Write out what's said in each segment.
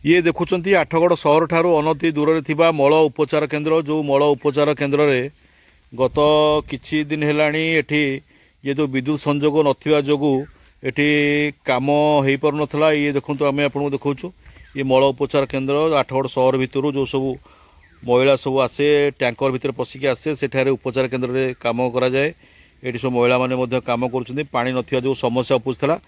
ये देखुंत आठगड़ सहर ठारू अनति दूर में मल उपचार केन्द्र जो मल उपचार केन्द्र रे गत किछि दिन हेलाणी एठी ये जो विद्युत संजोग नथिबा जोगु एठी काम हो पार नाला। ये देखो आम आपको देखा ये मल उपचार केन्द्र आठगड़ सहर भितर जो सब महिला सब आसे टैंकर भितर पशिकी आसे सेठारे उपचार केन्द्र रे काम कराए। ये सब महिला माने काम कर पानी नथिबा जो समस्या उपजुला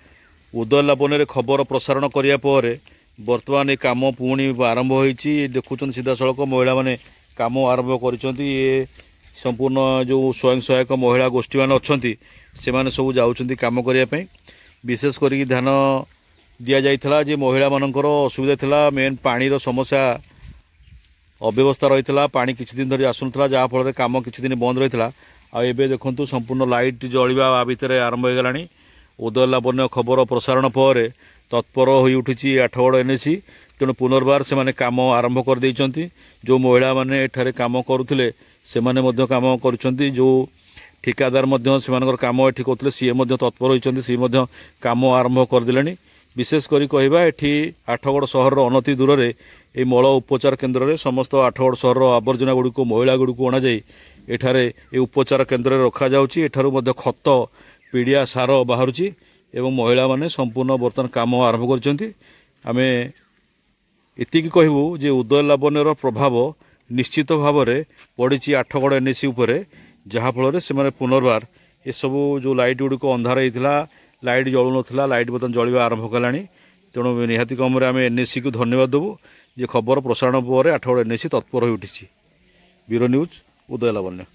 उदय लाबन खबर प्रसारण करने पर बर्तमान ये कम पुणी आरंभ होती। देखुं सीधा सड़क महिला माने काम आरंभ कर संपूर्ण जो स्वयं सहायक महिला गोष्ठी मान अच्छा से माने सब जाऊँच कम करने विशेष कर ध्यान दि जाइए जे महिला मानकर असुविधा थिला मेन पानी रो समस्या अव्यवस्था रही है। पानी किछि दिन धरी आसुनथला जहाँफल कम किछि दिन बंद रही है। आबे देखु संपूर्ण लाइट जलिबा भितर आरंभ हो गलानी। उदय लाबन्य खबर प्रसारण पर तत्पर हो उठी आठगड़ एनएसी तेणु पुनर्बार से माने काम आरंभ कर देइचंती। जो महिला माने एठारे काम करुथिले से माने मध्य काम करुचंती। जो ठिकादार मध्य सेमानकर काम एठी करथिले सी मध्य तत्पर होइचंती सी मध्य काम आरंभ कर देलेनी। विशेष करी कहबा एठी आठगड़ सहर अनति दूर रे ए मल उपचार केन्द्र रे समस्त आठगड़ सहर आवर्जना गुड़िक महिला गुड़िक अणा जाई एठारे ए उपचार केन्द्र रे रखा जाउची। एठारु मध्य खत पीड़िया सार बाहरुची एवं महिला माने संपूर्ण बर्तमान काम आरंभ करछंती। आमे एतिकी कहबू जे उदय लाबन्यर प्रभाव निश्चित भाव में पड़ी आठगड़ एनएसी उपरे जहाँफल से माने पुनर्बार ये सबू जो लाइट गुड़िक अंधार होता लाइट जलु नाला लाइट बर्तमान जलिबा आरंभ कलानी। तेणु निहाती कम आम एनएसी को धन्यवाद देवु जे खबर प्रसारण पर आठगड़ एनएसी तत्पर हो उठी। ब्यूरो न्यूज उदय लाबन्य।